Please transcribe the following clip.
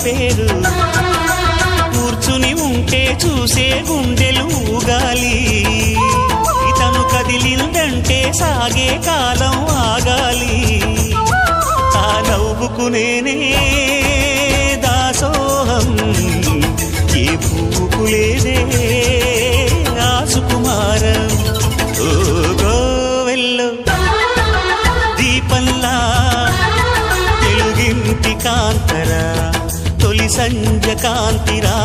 పేరు కూర్చుని ఉంటే చూసే గుండెలు ఊగాలి ఇతను కదిలిందంటే సాగే కాలం ఆగాలి ఆ నవ్వుకు నేనే దాసోహం ఏ పువ్వుకు లేదే ఆ సుకుమారం ఓ గోవెల్లో దీపంలా తెలుగింటి కాంతరా తొలి సంజ కాంతిరా